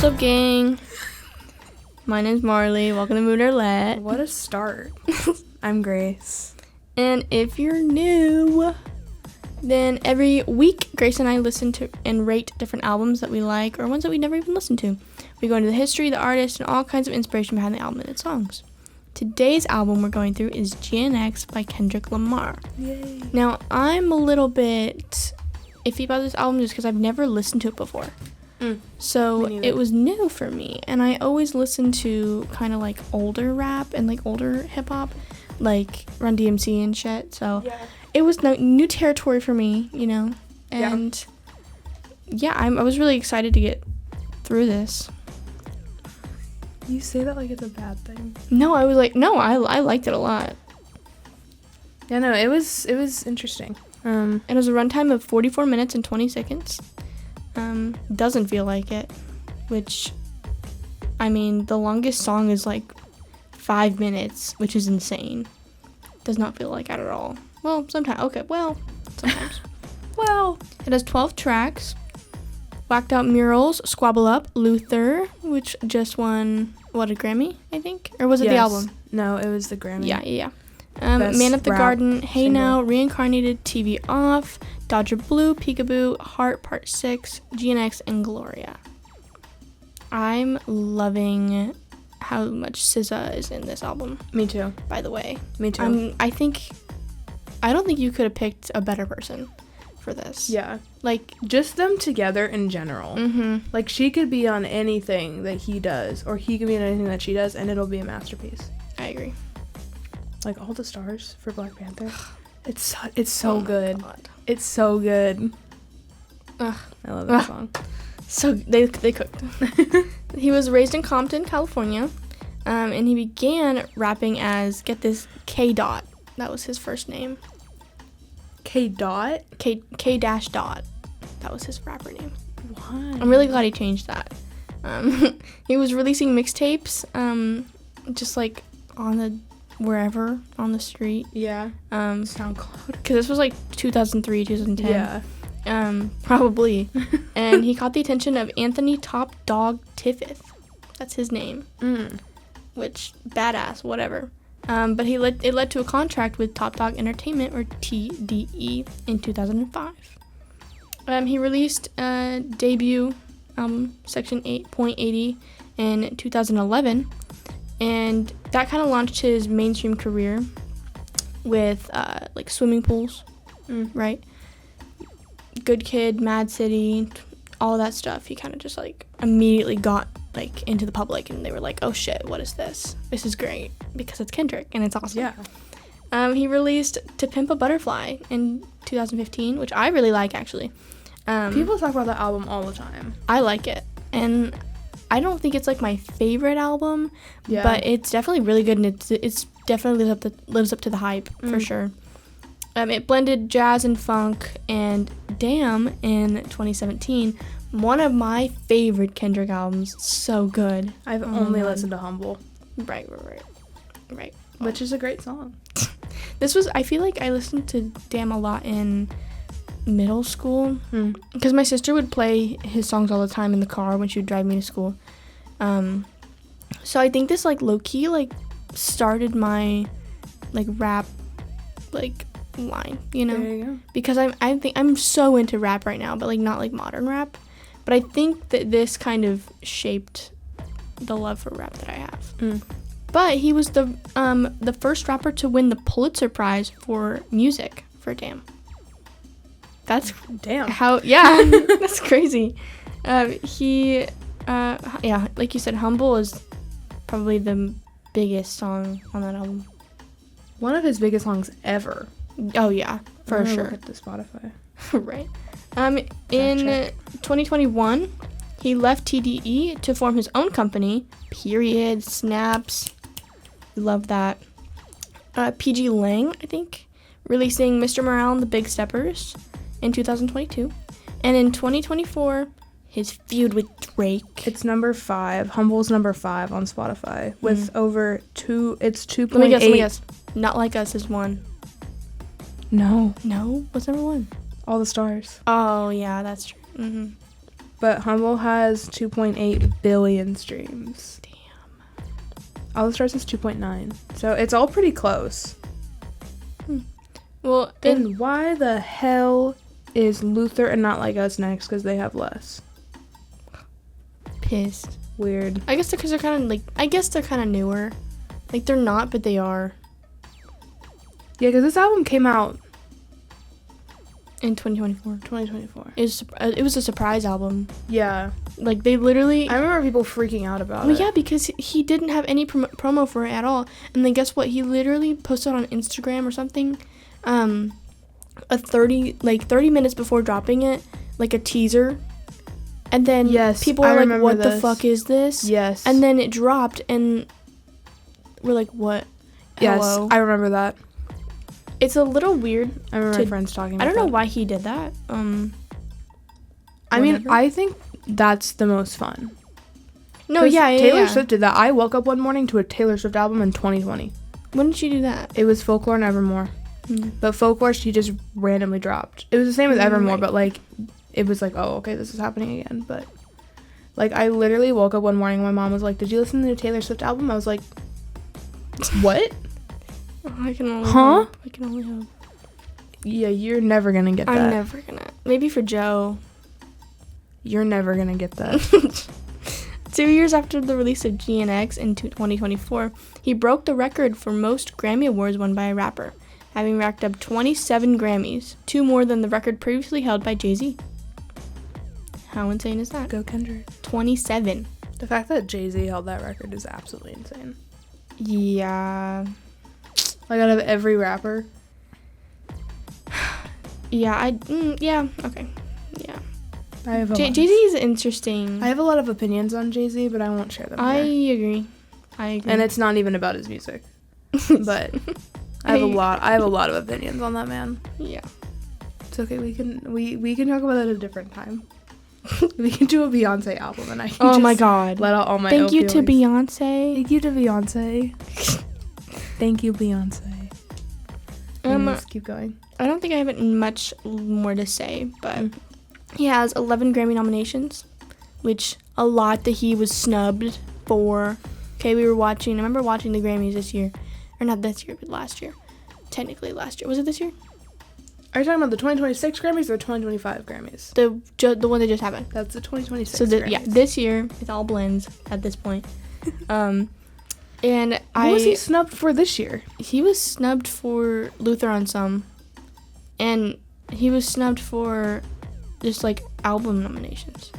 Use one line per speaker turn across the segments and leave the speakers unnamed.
What's up, gang? My name's Marley. Welcome to Mood or Let.
What a start. I'm Grace.
And if you're new, then every week, Grace and I listen to and rate different albums that we like or ones that we never even listened to. We go into the history, the artist, and all kinds of inspiration behind the album and its songs. Today's album we're going through is GNX by Kendrick Lamar.
Yay.
Now, I'm a little bit iffy about this album just because I've never listened to it before. So it was new for me, and I always listen to kind of like older rap and like older hip hop, like Run DMC and shit. So it was new territory for me, you know. And I was really excited to get through this.
You say that like it's a bad thing.
No, I was like, no, I liked it a lot.
Yeah, no, it was interesting.
It was a runtime of 44 minutes and 20 seconds. Doesn't feel like it, which, I mean, the longest song is like 5 minutes, which is insane. Does not feel like it at all. Well, sometimes. Okay, well, sometimes.
Well,
it has 12 tracks. Whacked Out Murals, Squabble Up, Luther, which just won, a Grammy, I think? Or was it the album?
No, it was the Grammy.
Yeah. Man of the Garden, Hey
single.
Now, Reincarnated, TV Off, Dodger Blue, Peekaboo, Heart Part 6, GNX, and Gloria. I'm loving how much SZA is in this album.
Me too.
By the way.
Me too.
I don't think you could have picked a better person for this.
Yeah.
Like,
just them together in general.
Mm-hmm.
Like, she could be on anything that he does, or he could be on anything that she does, and it'll be a masterpiece.
I agree.
Like, All the Stars for Black Panther. It's so good.
God.
It's so good.
Ugh.
I love that song.
So they cooked. He was raised in Compton, California, and he began rapping as, get this, K Dot. That was his first name.
K Dot?
K dash Dot. That was his rapper name.
Why?
I'm really glad he changed that. He was releasing mixtapes, just like on the wherever on the street.
Yeah. SoundCloud.
Because this was like 2003, 2010.
Yeah.
Probably. And he caught the attention of Anthony Top Dog Tiffith. That's his name. Which, badass, whatever. But it led to a contract with Top Dog Entertainment, or TDE, in 2005. He released a debut album, Section 8.80, in 2011. And that kind of launched his mainstream career with, like, Swimming Pools, right? Good Kid, Mad City, all that stuff. He kind of just, like, immediately got, like, into the public, and they were like, oh, shit, what is this? This is great, because it's Kendrick, and it's awesome.
Yeah.
He released To Pimp a Butterfly in 2015, which I really like, actually.
People talk about that album all the time.
I like it, and I don't think it's like my favorite album, but it's definitely really good, and it's definitely lives up to the hype for sure. It blended jazz and funk, and Damn in 2017, one of my favorite Kendrick albums. So good.
I've only listened to Humble.
Right.
Which is a great song.
I feel like I listened to Damn a lot in middle school, because my sister would play his songs all the time in the car when she would drive me to school. So I think this, like, low-key, like, started my, like, rap, like, line, you know?
There you go.
Because I think I'm so into rap right now, but, like, not, like, modern rap. But I think that this kind of shaped the love for rap that I have. But he was the first rapper to win the Pulitzer Prize for music for Damn. That's that's crazy. He like you said, Humble is probably the biggest song on that album.
One of his biggest songs ever.
Oh yeah, for sure.
Look at the Spotify.
Right. In 2021, he left TDE to form his own company. Period. Snaps. We love that. PG Lang, I think, releasing Mr. Morale and the Big Steppers in 2022. And in 2024, his feud with Drake.
It's number 5. Humble's number 5 on Spotify with over 2. It's 2.8.
Let me guess. Not Like Us is 1.
No.
What's number 1?
All the Stars.
Oh yeah, that's true.
But Humble has 2.8 billion streams.
Damn.
All the Stars is 2.9. So it's all pretty close.
Well,
Then why the hell is Luther and Not Like Us next? Because they have less.
pissed.
Weird.
I guess because they're kind of like, I guess they're kind of newer. Like, they're not, but they are.
Yeah, because this album came out
In 2024.
2024.
It was a surprise album.
Yeah.
Like, they literally...
I remember people freaking out about
Well,
it.
yeah, because he didn't have any promo for it at all. And then guess what? He literally posted on Instagram or something, 30 minutes before dropping it, like a teaser. And then
Yes,
people
I
were like,
remember
what the
this.
fuck is this?
Yes.
And then it dropped, and we're like, what?
Yes,
Hello?
I remember that.
It's a little weird.
I remember my friends talking about
I don't know
that.
why he did that.
I mean,
whatever.
I think that's the most fun.
No,
'Cause
yeah.
Taylor Swift did that. I woke up one morning to a Taylor Swift album in 2020.
When did she do that?
It was Folklore and Evermore. But Folklore, she just randomly dropped. It was the same with Evermore,
Right.
but, like, it was like, oh, okay, this is happening again. But, like, I literally woke up one morning and my mom was like, did you listen to the Taylor Swift album? I was like, what?
Oh, I can only
Huh?
hope. I can only hope.
Yeah, you're never gonna get that.
I'm never gonna. Maybe for Joe.
You're never gonna get that.
2 years after the release of GNX in 2024, he broke the record for most Grammy Awards won by a rapper, having racked up 27 Grammys, 2 more than the record previously held by Jay-Z. How insane is that?
Go Kendrick.
27.
The fact that Jay-Z held that record is absolutely insane.
Yeah.
Like, out of every rapper.
Yeah, yeah, okay. Yeah.
I have
Jay-Z is interesting.
I have a lot of opinions on Jay-Z, but I won't share them
I
here.
agree.
And it's not even about his music. But I have a lot of opinions on that man.
Yeah.
It's okay. We can talk about that at a different time. We can do a Beyonce album, and I can
Oh
just
my god.
let out all my
Thank you to
opioids.
Beyonce.
Thank you to Beyonce. Thank you, Beyonce. Let's keep going.
I don't think I have much more to say, but he has 11 Grammy nominations, which a lot that he was snubbed for. Okay, I remember watching the Grammys this year. Or not this year, but last year. Technically last year. Was it this year?
Are you talking about the 2026 Grammys or the 2025 Grammys?
The one that just happened.
That's the 2026
So
Grammys.
this year, it all blends at this point. And
What was he snubbed for this year?
He was snubbed for Luther on Some. And he was snubbed for just, like, album nominations.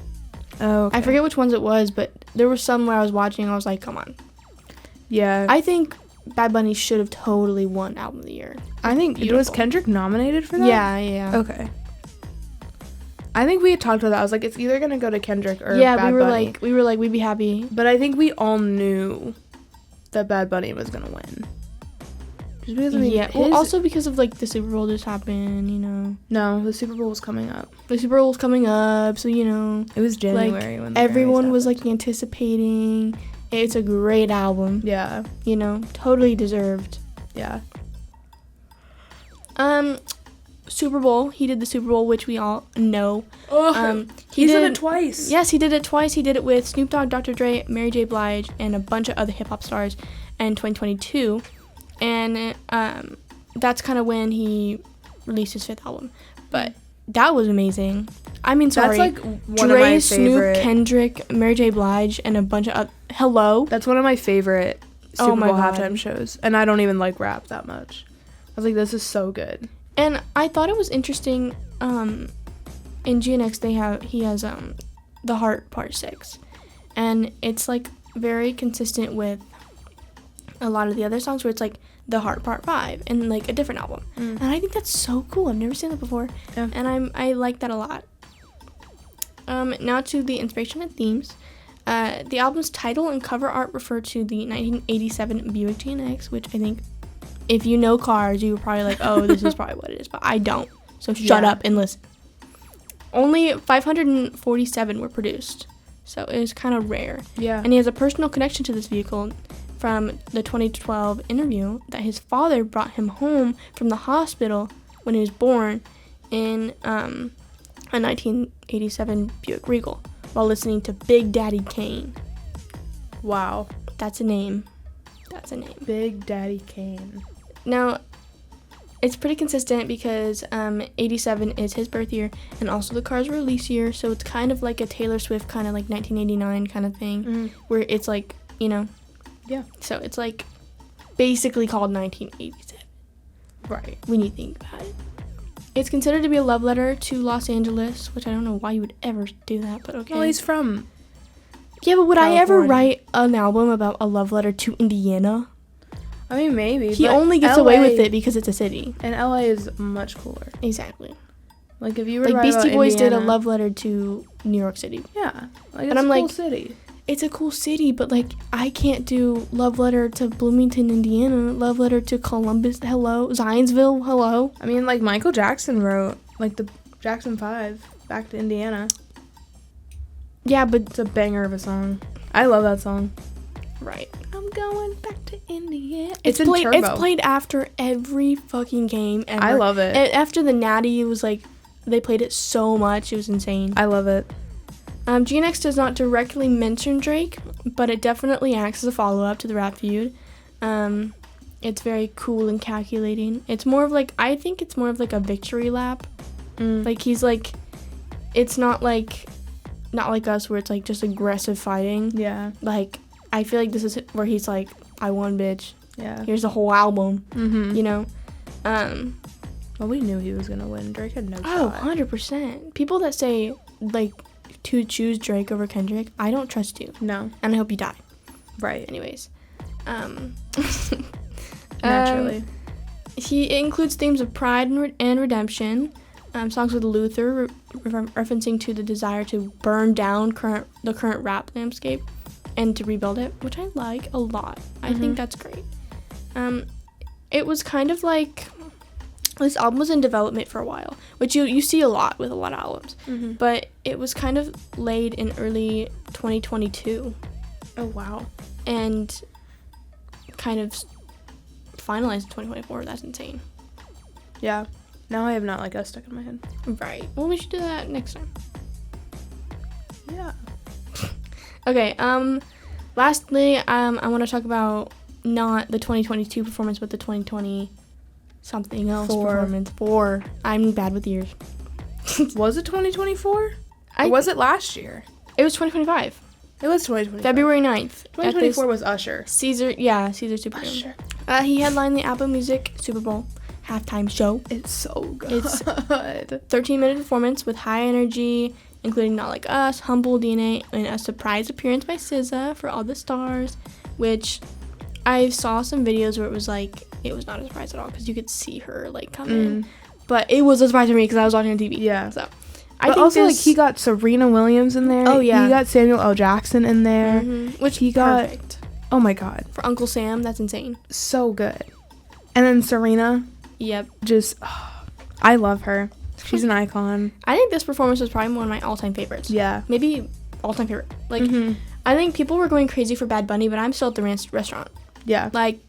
Oh, okay.
I forget which ones it was, but there were some where I was watching and I was like, come on.
Yeah.
I think Bad Bunny should have totally won Album of the Year.
I think,
Beautiful.
was Kendrick nominated for that?
Yeah.
Okay. I think we had talked about that. I was like, it's either going to go to Kendrick or
Yeah,
Bad Bunny.
we were like, we'd be happy.
But I think we all knew that Bad Bunny was going to win. Just because,
Well, also because of, like, the Super Bowl just happened, you know.
No, the Super Bowl was coming up.
The Super Bowl was coming up, so, you know.
It was January
like,
when the
everyone
Grammys
was,
happened.
like, anticipating. It's a great album.
Yeah.
You know, totally deserved.
Yeah.
Super Bowl. He did the Super Bowl, which we all know.
He did it twice.
Yes, he did it twice. He did it with Snoop Dogg, Dr. Dre, Mary J. Blige, and a bunch of other hip-hop stars in 2022. And that's kind of when he released his 5th album. But that was amazing. I mean, sorry.
That's like one
Dre,
of my
Snoop,
favorite.
Kendrick, Mary J. Blige, and a bunch of Hello.
That's one of my favorite Super
Oh my
Bowl
God.
halftime shows. And I don't even like rap that much. I was like, this is so good.
And I thought it was interesting. In GNX, he has the Heart Part 6, and it's like very consistent with a lot of the other songs where it's like the Heart Part 5 and like a different album. And I think that's so cool. I've never seen that before, and I like that a lot. Now to the inspiration and themes. The album's title and cover art refer to the 1987 Buick GNX, which I think, if you know cars, you were probably like, oh, this is probably what it is, but I don't. So shut up and listen. Only 547 were produced, so it is kind of rare.
Yeah.
And he has a personal connection to this vehicle from the 2012 interview that his father brought him home from the hospital when he was born in a 1987 Buick Regal, while listening to Big Daddy Kane.
Wow.
That's a name.
Big Daddy Kane.
Now, it's pretty consistent because 87 is his birth year and also the Cars release year, so it's kind of like a Taylor Swift kind of like 1989 kind of thing, where it's like, you know.
Yeah.
So it's like basically called 1987.
Right.
When you think about it. It's considered to be a love letter to Los Angeles, which I don't know why you would ever do that, but okay.
Well, he's from
Yeah, but would
California.
I ever write an album about a love letter to Indiana?
I mean, maybe.
He
but
only gets away with it because it's a city.
And LA is much cooler.
Exactly.
Like, if you were
like
to
Beastie Boys
Indiana,
did a love letter to New York City.
Yeah. Like,
And
it's
I'm
a cool
like,
city.
It's a cool city, but like I can't do love letter to Bloomington, Indiana, love letter to Columbus, hello, Zionsville, hello.
I mean, like, Michael Jackson wrote, like, the Jackson 5, Back to Indiana.
Yeah, but
It's a banger of a song. I love that song.
right. I'm going back to Indiana.
It's in
played.
Turbo.
It's played after every fucking game ever.
I love it.
After the Natty, it was like they played it so much. It was insane.
I love it.
GNX does not directly mention Drake, but it definitely acts as a follow-up to the rap feud. It's very cool and calculating. It's more of like, I think it's more of like a victory lap. Like, he's like, it's not like us where it's like just aggressive fighting.
Yeah.
Like, I feel like this is where he's like, I won, bitch.
Yeah.
Here's the whole album.
Mm-hmm.
You know?
Well, we knew he was going to win. Drake had no
Oh,
shot.
100%. People that say, like, to choose Drake over Kendrick, I don't trust you.
No.
And I hope you die.
Right.
Anyways.
Naturally.
He includes themes of pride and redemption. Songs with Luther referencing to the desire to burn down the current rap landscape and to rebuild it, which I like a lot. I think that's great. It was kind of like, this album was in development for a while, which you see a lot with a lot of albums. But it was kind of laid in early 2022.
Oh, wow.
And kind of finalized in 2024. That's insane.
Yeah. Now I have Not Like Us stuck in my head.
Right. Well, we should do that next time.
Yeah.
Okay. Lastly, I want to talk about not the 2022 performance, but the 2020 something else performance. I'm bad with years.
Was it 2024? Or was it last year?
It was 2025.
It was 2025.
February 9th.
2024 was Usher.
Caesar Super Bowl.
Usher.
He headlined the Apple Music Super Bowl halftime show.
It's so good.
It's 13-minute performance with high energy, including Not Like Us, Humble, DNA, and a surprise appearance by SZA for all the stars, which I saw some videos where it was like, it was not a surprise at all because you could see her like come in. But it was a surprise for me because I was watching on TV.
Yeah.
So
I think also like he got Serena Williams in there.
Oh yeah.
He got Samuel L. Jackson in there.
Which
he
perfect.
Got. Oh my God.
For Uncle Sam, that's insane.
So good. And then Serena.
Yep.
Just, I love her. She's an icon.
I think this performance was probably one of my all-time favorites.
Yeah.
Maybe all-time favorite. Like, I think people were going crazy for Bad Bunny, but I'm still at the restaurant.
Yeah.
Like,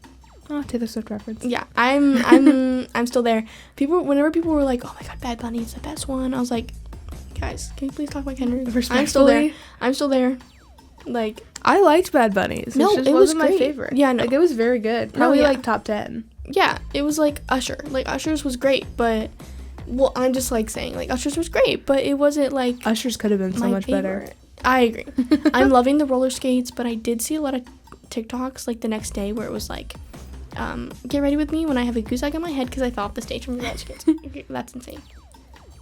oh, Taylor Swift reference.
Yeah, I'm still there. Whenever people were like, "Oh my God, Bad Bunny is the best one," I was like, "Guys, can you please talk about Kendrick?" I'm still there. Like,
I liked Bad Bunny's.
No,
it just
it
wasn't
was
my
great.
favorite.
Yeah, no.
Like, it was very good. Probably like top 10.
Yeah, it was like Usher. Like, Usher's was great, but well, I'm just like saying, like, Usher's was great, but it wasn't like
Usher's could have been so much better.
I agree. I'm loving the roller skates, but I did see a lot of TikToks like the next day where it was like, get ready with me when I have a goose egg on my head because I fell off the stage from the roller skates. That's insane.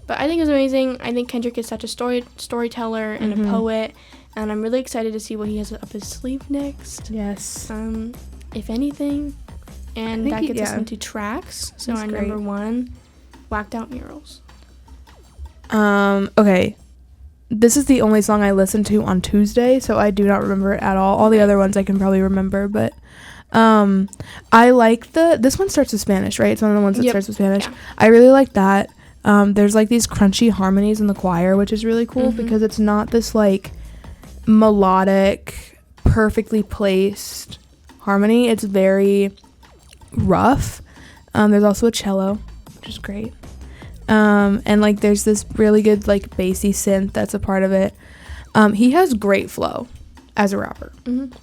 But I think it was amazing. I think Kendrick is such a storyteller and a poet, and I'm really excited to see what he has up his sleeve next.
Yes.
If anything, and that gets us into tracks. So
That's
our
great.
number one, Whacked Out Murals.
Okay. This is the only song I listened to on Tuesday, so I do not remember it at all. All the other ones I can probably remember, but I like this one starts with Spanish, right? It's one of the ones that starts with Spanish. Yeah. I really like that. There's like these crunchy harmonies in the choir, which is really cool because it's not this like melodic, perfectly placed harmony. It's very rough. There's also a cello, which is great. And like there's this really good like bassy synth that's a part of it. He has great flow as a rapper.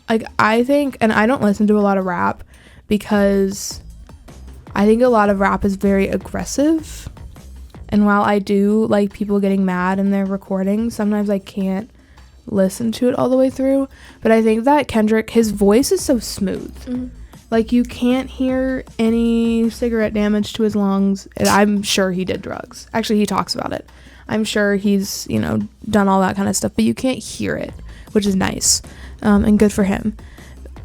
Like, I think, and I don't listen to a lot of rap because I think a lot of rap is very aggressive. And while I do like people getting mad in their recordings, sometimes I can't listen to it all the way through. But I think that Kendrick, his voice is so smooth. Like, you can't hear any cigarette damage to his lungs. And I'm sure he did drugs. Actually, he talks about it. I'm sure he's, you know, done all that kind of stuff. But you can't hear it, which is nice. And good for him.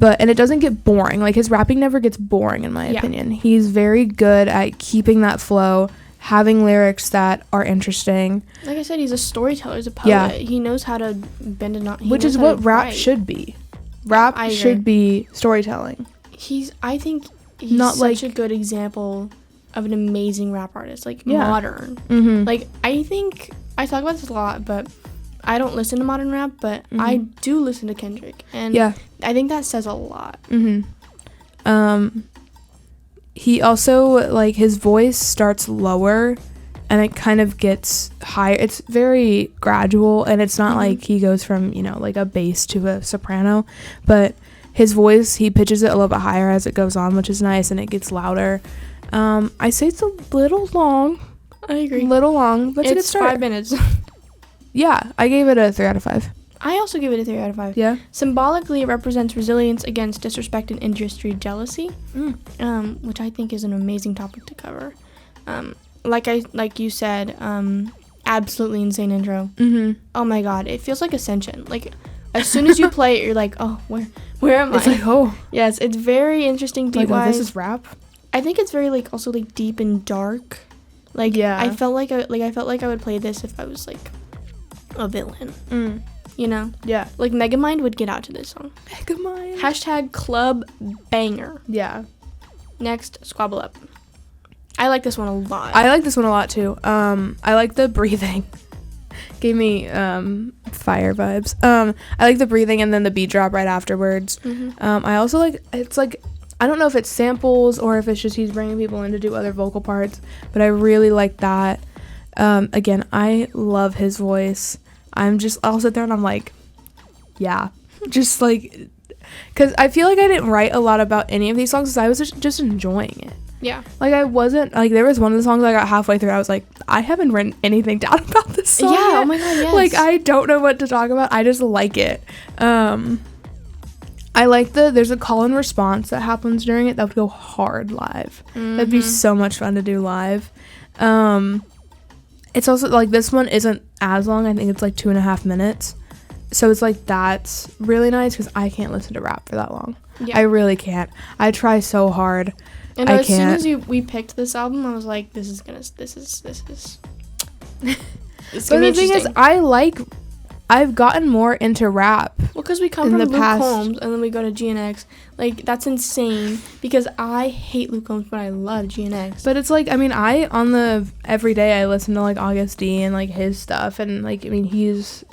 And it doesn't get boring. Like, his rapping never gets boring, in my opinion. He's very good at keeping that flow, having lyrics that are interesting.
Like I said, he's a storyteller. He's a poet. Yeah. He knows how to bend it on.
Which is what rap should be. Rap should be storytelling.
I think he's not such a good example of an amazing rap artist. Like, modern. Like, I think, I talk about this a lot, but I don't listen to modern rap, but I do listen to Kendrick. And I think that says a lot.
He also, like, his voice starts lower and it kind of gets higher. It's very gradual, and it's not like he goes from, you know, like a bass to a soprano, but his voice, he pitches it a little bit higher as it goes on, which is nice, and it gets louder. I say it's a little long.
I agree.
A little long, but
it's 5 minutes.
Yeah, I gave it a 3 out of 5.
I also give it a 3 out of 5.
Yeah.
Symbolically, it represents resilience against disrespect and industry jealousy, which I think is an amazing topic to cover. Like you said, absolutely insane intro. Oh my God, it feels like Ascension. Like, as soon as you play it, you're like, oh, where am I?
It's like, oh.
Yes, it's very interesting beat wise.
This is rap.
I think it's very like also like deep and dark. Like, I felt like I would play this if I was like a villain. You know?
Yeah.
Like, Megamind would get out to this song.
Megamind.
#club banger.
Yeah.
Next, Squabble Up. I like this one a lot.
I like this one a lot too. I like the breathing. Gave me fire vibes. I like the breathing and then the beat drop right afterwards. I also like, it's like, I don't know if it's samples or if it's just he's bringing people in to do other vocal parts, but I really like that. Again, I love his voice. I'll sit there and I'm like, yeah, just like, because I feel like I didn't write a lot about any of these songs because I was just enjoying it.
Yeah.
Like, I wasn't, like, there was one of the songs I got halfway through, I was like, I haven't written anything down about this song
yet.
Oh
my God, yes.
Like, I don't know what to talk about. I just like it. I like there's a call and response that happens during it that would go hard live. That'd be so much fun to do live. It's also, like, this one isn't as long. I think it's, like, 2.5 minutes. So it's, like, that's really nice because I can't listen to rap for that long. Yeah. I really can't. I try so hard.
And as soon as we picked this album, I was like, this is
But the thing is, I've gotten more into rap.
Well, because we come from Luke Combs and then we go to GNX. Like, that's insane because I hate Luke Combs, but I love GNX.
But it's like, I mean, every day I listen to, like, August D and, like, his stuff. And, like, I mean, he's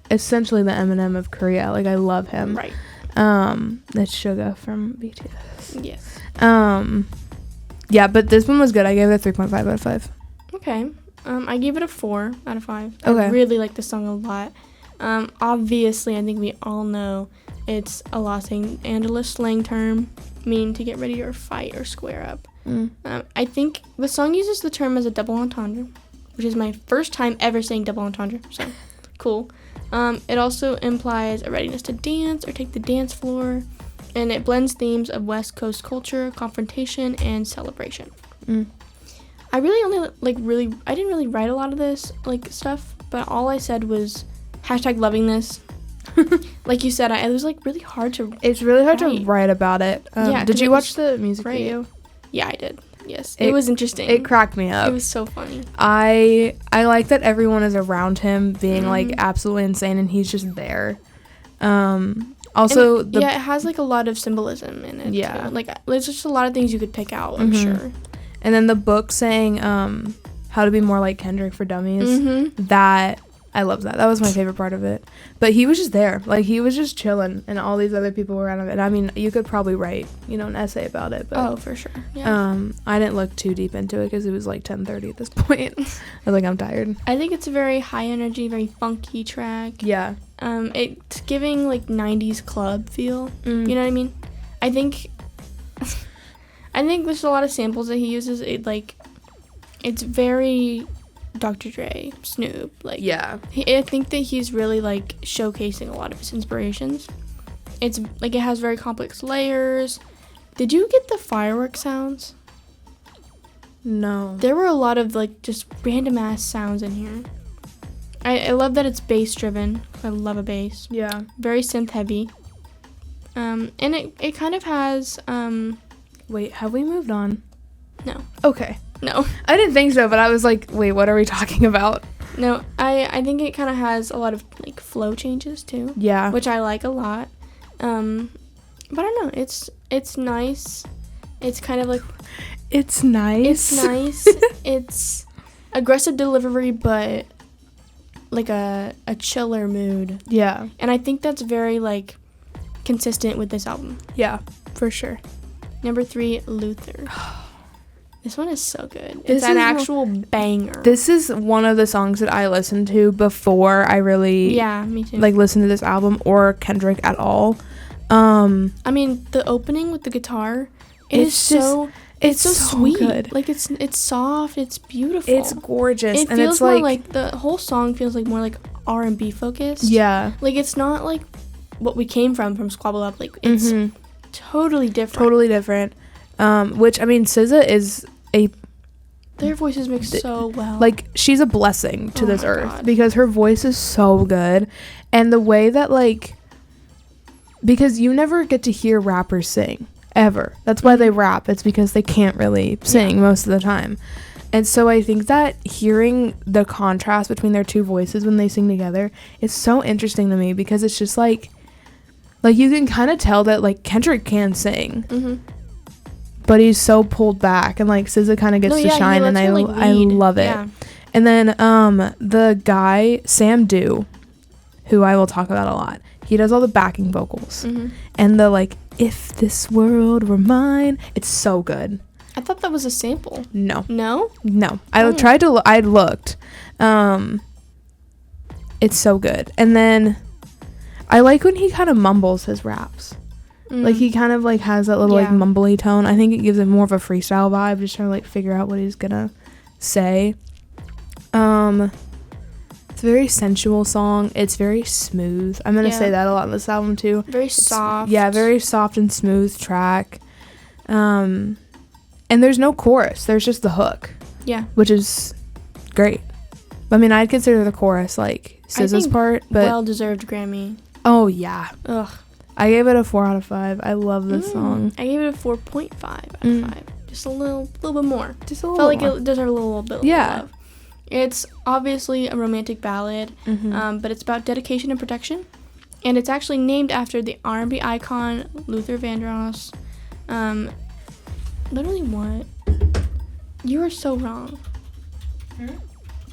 essentially the Eminem of Korea. Like, I love him.
Right.
That's Suga from BTS.
Yes.
Yeah, but this one was good. I gave it a 3.5 out of 5.
Okay. I gave it a 4 out of 5.
Okay.
I really like this song a lot. Obviously, I think we all know it's a Los Angeles slang term meaning to get ready or fight or square up. I think the song uses the term as a double entendre, which is my first time ever saying double entendre, so cool. It also implies a readiness to dance or take the dance floor, and it blends themes of West Coast culture, confrontation, and celebration. I really only I didn't really write a lot of this like stuff, but all I said was #loving this. Like you said, it was like really hard to.
It's really hard to write about it. Did you watch the music video?
Yeah, I did. Yes, it was interesting.
It cracked me up.
It was so funny.
I like that everyone is around him being like absolutely insane, and he's just there. Also,
it has like a lot of symbolism in it. Yeah, too. Like there's just a lot of things you could pick out. I'm sure. And
then the book saying how to be more like Kendrick for dummies. That I love that. That was my favorite part of it. But he was just there. Like, he was just chilling, and all these other people were around him. And I mean, you could probably write, an essay about it. But,
oh, for sure. Yeah.
I didn't look too deep into it because it was like 10:30 at this point. I was like, I'm tired.
I think it's a very high energy, very funky track.
Yeah.
It's giving, like, 90s club feel. You know what I mean? I think there's a lot of samples that he uses. It's very Dr. Dre, Snoop. Like,
yeah.
I think that he's really, like, showcasing a lot of his inspirations. It's, like, it has very complex layers. Did you get the fireworks sounds?
No.
There were a lot of, like, just random-ass sounds in here. I love that it's bass-driven. I love a bass.
Yeah.
Very synth-heavy. And it kind of has,
Wait, have we moved on?
No.
Okay.
No.
I didn't think so, but I was like, wait, what are we talking about?
No, I think it kind of has a lot of, like, flow changes, too.
Yeah.
Which I like a lot. But I don't know. It's nice. It's kind of like...
It's nice.
It's nice. It's aggressive delivery, but, like, a chiller mood.
Yeah.
And I think that's very, like, consistent with this album.
Yeah, for sure.
Number 3, Luther. This one is so good. It's an actual banger.
This is one of the songs that I listened to before I really
me too.
Like listened to this album or Kendrick at all.
I mean, the opening with the guitar, it's so sweet.
Good.
Like it's soft, it's beautiful.
It's gorgeous.
It
and
feels
it's
more like the whole song feels like more like R&B focused.
Yeah.
Like it's not like what we came from Squabble Up. Like it's totally different.
Totally different. Which I mean, SZA is
their voices mix so well.
Like, she's a blessing to this earth.
God.
Because her voice is so good. And the way that, like... Because you never get to hear rappers sing. Ever. That's why they rap. It's because they can't really sing most of the time. And so I think that hearing the contrast between their two voices when they sing together is so interesting to me. Because it's just, like you can kind of tell that, like, Kendrick can sing. Mm-hmm. But he's so pulled back, and like SZA kind of gets to shine, and I love it. Yeah. And then the guy Sam Dew, who I will talk about a lot, he does all the backing vocals, and the like, if this world were mine, it's so good.
I thought that was a sample.
No.
I
tried to. I looked. It's so good, and then I like when he kind of mumbles his raps. Like, he kind of, like, has that little, like, mumbly tone. I think it gives it more of a freestyle vibe, just trying to, like, figure out what he's gonna say. It's a very sensual song. It's very smooth. I'm gonna say that a lot in this album, too.
Very soft.
Yeah, very soft and smooth track. And there's no chorus. There's just the hook.
Yeah.
Which is great. I mean, I'd consider the chorus, like, SZA's part, but...
well-deserved Grammy.
Oh, yeah.
Ugh.
I gave it a 4 out of 5. I love this song.
I gave it a 4.5 out of 5. Just a little bit more.
Just a little
Felt like
more.
it deserved a little bit of love. It's obviously a romantic ballad, but it's about dedication and protection. And it's actually named after the R&B icon Luther Vandross. Literally what? You are so wrong.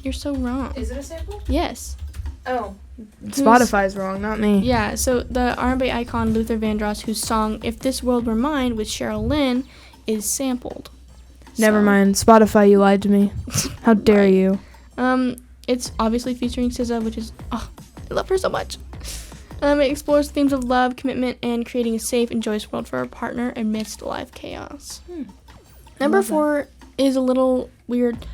You're so wrong.
Is it a sample?
Yes.
Oh. Spotify's wrong, not me.
Yeah, so the R&B icon Luther Vandross, whose song If This World Were Mine with Cheryl Lynn is sampled.
Never mind. Spotify, you lied to me. How dare you?
It's obviously featuring SZA, which is... I love her so much. It explores themes of love, commitment, and creating a safe and joyous world for our partner amidst life chaos. Number 4 is a little weird.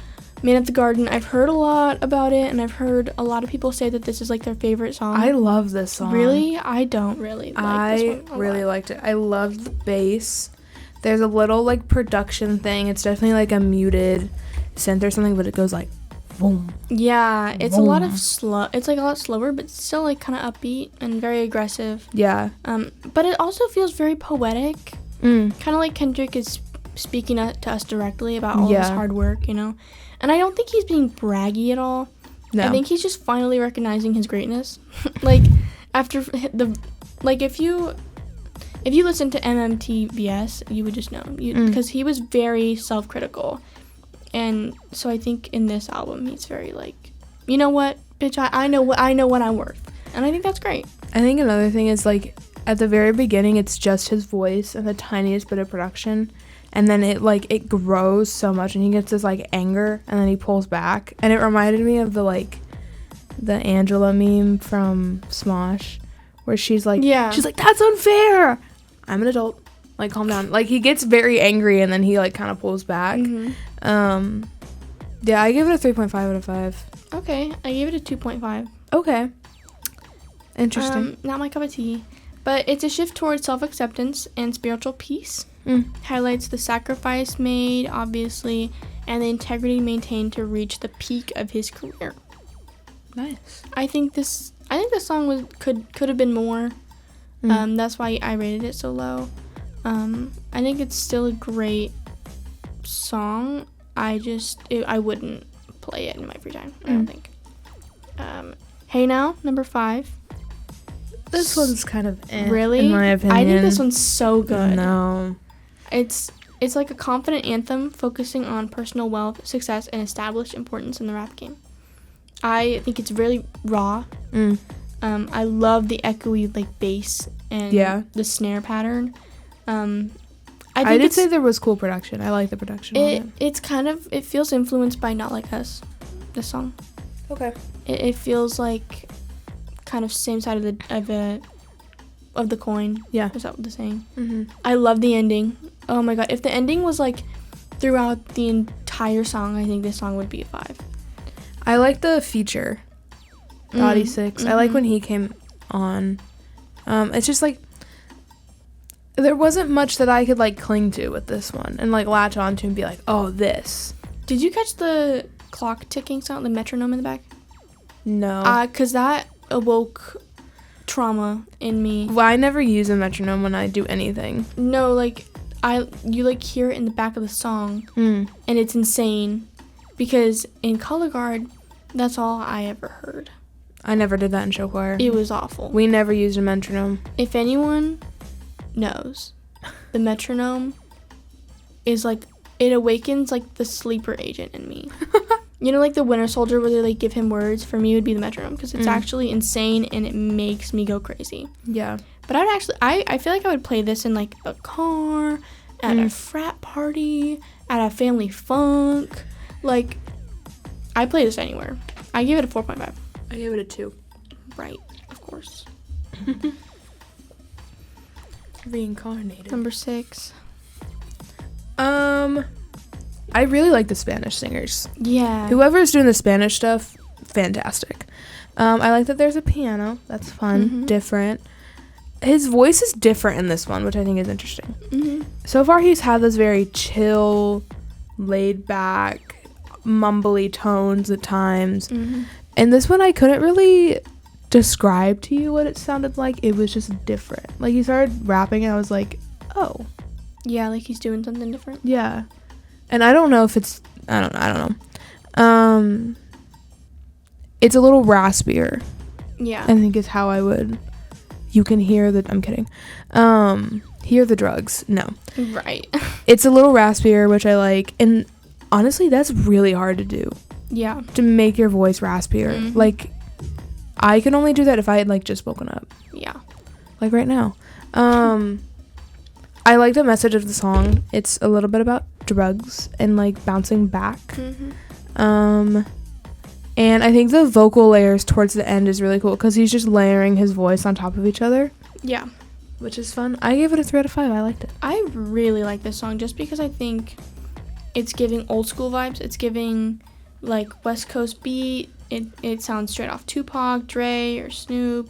Man at the Garden. I've heard a lot about it, and I've heard a lot of people say that this is like their favorite song.
I love this song.
Really? I don't really like this one.
I really liked it. I loved the bass. There's a little like production thing. It's definitely like a muted synth or something, but it goes like boom.
Yeah, it's boom. A lot of slow. It's like a lot slower, but still like kind of upbeat and very aggressive.
Yeah.
But it also feels very poetic. Kind of like Kendrick is speaking to us directly about all his hard work, you know. And I don't think he's being braggy at all. No. I think he's just finally recognizing his greatness. Like, after if you listen to MMTVS, you would just know. Because he was very self-critical. And so I think in this album, he's very like, you know what? bitch, I know what I'm worth. And I think that's great.
I think another thing is, like, at the very beginning, it's just his voice and the tiniest bit of production. And then it grows so much, and he gets this, like, anger, and then he pulls back. And it reminded me of the Angela meme from Smosh, where she's like, that's unfair. I'm an adult. Like, calm down. Like, he gets very angry, and then he, like, kind of pulls back. Mm-hmm. Yeah, I give it a 3.5 out of 5.
Okay, I gave it a 2.5.
Okay. Interesting.
Not my cup of tea. But it's a shift towards self-acceptance and spiritual peace. Highlights the sacrifice made, obviously, and the integrity maintained to reach the peak of his career.
Nice.
I think this song could have been more. That's why I rated it so low. I think it's still a great song. I wouldn't play it in my free time. I don't think. Hey Now, number 5.
This one's kind of
really,
in my opinion.
I think this one's so good.
No.
It's like a confident anthem focusing on personal wealth, success, and established importance in the rap game. I think it's really raw. I love the echoey bass and the snare pattern. I
did say there was cool production. I like the production.
It feels influenced by Not Like Us, this song.
Okay.
It feels like kind of same side of the coin.
Yeah.
Is that what they're saying? Mm-hmm. I love the ending. Oh my god. If the ending was throughout the entire song, I think this song would be a 5.
I like the feature. Body 6. I like when he came on. It's just there wasn't much that I could cling to with this one and latch onto and be like, oh, this.
Did you catch the clock ticking sound, the metronome in the back?
No.
'Cause that awoke trauma in me.
Well, I never use a metronome when I do anything.
No, you hear it in the back of the song, and it's insane, because in color guard, that's all I ever heard.
I never did that in show choir.
It was awful.
We never used a metronome.
If anyone knows, the metronome is it awakens the sleeper agent in me. You know, the Winter Soldier where they give him words? For me, it would be the metronome, because it's actually insane and it makes me go crazy.
Yeah.
But I feel like I would play this in a car, at a frat party, at a family funk. I play this anywhere. I give it a 4.5.
I gave it a 2.
Right, of course.
Reincarnated.
Number 6.
I really like the Spanish singers.
Yeah.
Whoever's doing the Spanish stuff, fantastic. I like that there's a piano. That's fun. Different. His voice is different in this one, which I think is interesting. So far, he's had those very chill, laid back, mumbly tones at times. And this one, I couldn't really describe to you what it sounded like. It was just different. He started rapping, and I was like, oh.
Yeah, he's doing something different.
Yeah. And I don't know if it's... I don't know. It's a little raspier.
Yeah.
I think is how I would... You can hear the... I'm kidding. Hear the drugs. No.
Right.
It's a little raspier, which I like. And honestly, that's really hard to do.
Yeah.
To make your voice raspier. I can only do that if I had, just woken up.
Yeah.
Right now. I like the message of the song. It's a little bit about drugs and bouncing back. And I think the vocal layers towards the end is really cool because he's just layering his voice on top of each other.
Yeah.
Which is fun. I gave it a 3 out of 5. I liked it.
I really like this song just because I think it's giving old school vibes. It's giving West Coast beat. It sounds straight off Tupac, Dre, or Snoop.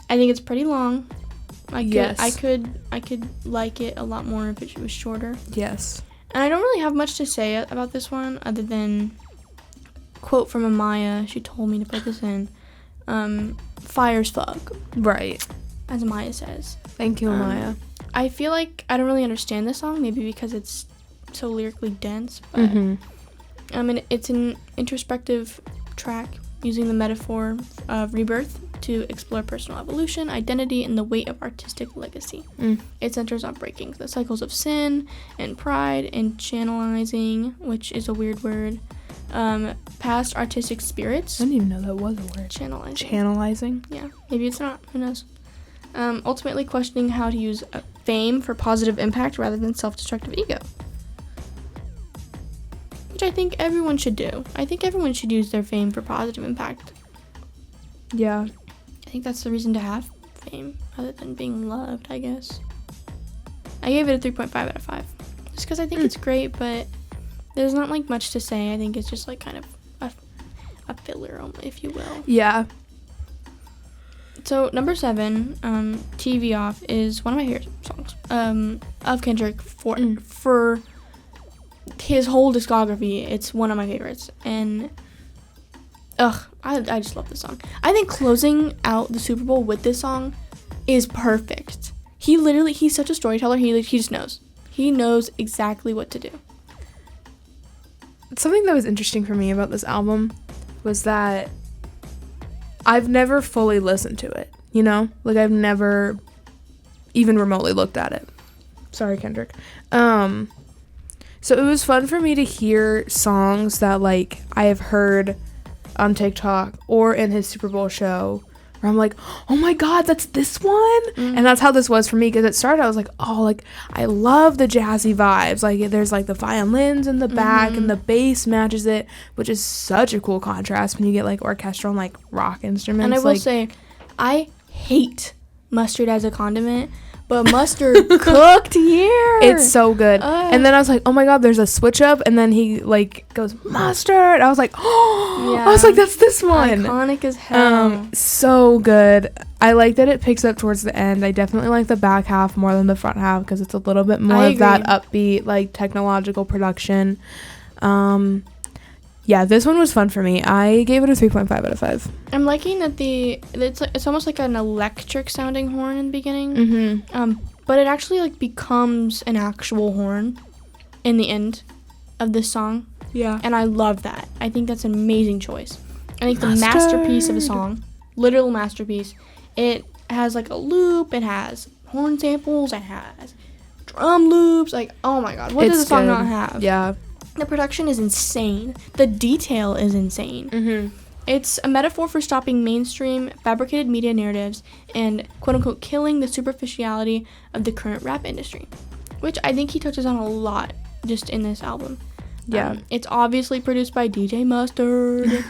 I think it's pretty long.
Yes.
I could like it a lot more if it was shorter.
Yes.
And I don't really have much to say about this one other than quote from Amaya. She told me to put this in. Fire's fuck.
Right.
As Amaya says.
Thank you, Amaya.
I feel like I don't really understand this song, maybe because it's so lyrically dense, but it's an introspective track using the metaphor of rebirth to explore personal evolution, identity, and the weight of artistic legacy. It centers on breaking the cycles of sin and pride and channelizing, which is a weird word, past artistic spirits.
I didn't even know that was a word. Channelizing?
Yeah, maybe it's not. Who knows? Ultimately questioning how to use fame for positive impact rather than self-destructive ego. Which I think everyone should do. I think everyone should use their fame for positive impact.
Yeah.
I think that's the reason to have fame, other than being loved, I guess. I gave it a 3.5 out of 5. Just because I think it's great, but there's not, like, much to say. I think it's just, like, kind of a filler, if you will.
Yeah.
So, number 7, TV Off, is one of my favorite songs of Kendrick for his whole discography. It's one of my favorites. And, I just love this song. I think closing out the Super Bowl with this song is perfect. He's such a storyteller. He just knows. He knows exactly what to do.
Something that was interesting for me about this album was that I've never fully listened to it, you know? Like, I've never even remotely looked at it. Sorry, Kendrick. So it was fun for me to hear songs that, like, I have heard on TikTok or in his Super Bowl show, where I'm like, oh my god, that's this one? Mm-hmm. And that's how this was for me, because it started, I was like, oh, like, I love the jazzy vibes. Like, there's, like, the violins in the back, and the bass matches it, which is such a cool contrast when you get, like, orchestral and, like, rock instruments.
And I will say, I hate mustard as a condiment, but mustard cooked here.
It's so good. And then I was like, oh my god, there's a switch up, and then he, like, goes, mustard. I was like, oh, yeah. I was like, that's this one.
Iconic as hell.
So good. I like that it picks up towards the end. I definitely like the back half more than the front half, because it's a little bit more of that upbeat, like, technological production. Yeah, this one was fun for me. I gave it a 3.5 out of 5.
I'm liking that it's almost like an electric sounding horn in the beginning. But it actually, like, becomes an actual horn in the end of this song.
Yeah.
And I love that. I think that's an amazing choice. I think the masterpiece of a song, literal masterpiece. It has, like, a loop, it has horn samples, it has drum loops. Like, oh my god, what does the song not have?
Yeah.
The production is insane. The detail is insane. It's a metaphor for stopping mainstream, fabricated media narratives and, quote-unquote, killing the superficiality of the current rap industry, which I think he touches on a lot just in this album.
Yeah.
It's obviously produced by DJ Mustard.